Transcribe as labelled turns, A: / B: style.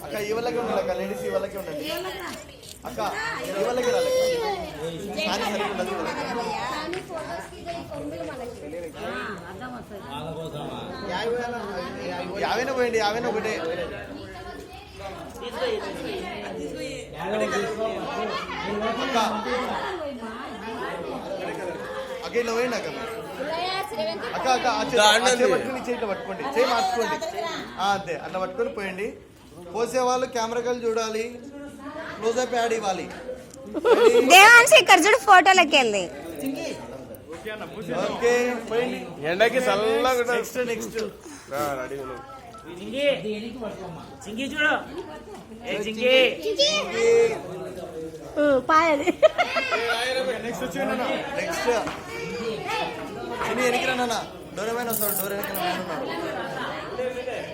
A: అక్క ఈ వాళ్ళకి ఉండాలి అక్క, లేడీస్ ఈ వాళ్ళకి ఉండాలి అక్క, ఈ వాళ్ళకి రాలి యాభైనా పోయండి, యాభైనా ఒకటే అక్క ఇట్లా పోయింది అక్క. అక్క అక్క పట్టుకుని చేయిట్లో పట్టుకోండి, చేయి మార్చుకోండి అంతే, అట్లా పట్టుకొని పోయండి. పోసే వాళ్ళు కెమెరాలు చూడాలి, క్లోజ్అప్ యాడ్ ఇవ్వాలి.
B: దేవాన్సి ఇక్కడ చూడు ఫోటోలకి వెళ్ళి.
A: ఓకే పోయండి.
C: ఎండకి చల్లగా
A: నెక్స్ట్ నెక్స్ట్
D: చూడు
B: పాయది.
A: నెక్స్ట్ వచ్చింది నెక్స్ట్ చిన్ని ఎనికిరా నాన్న, డోరేమైనా వస్తాడు, డోర్ వెనక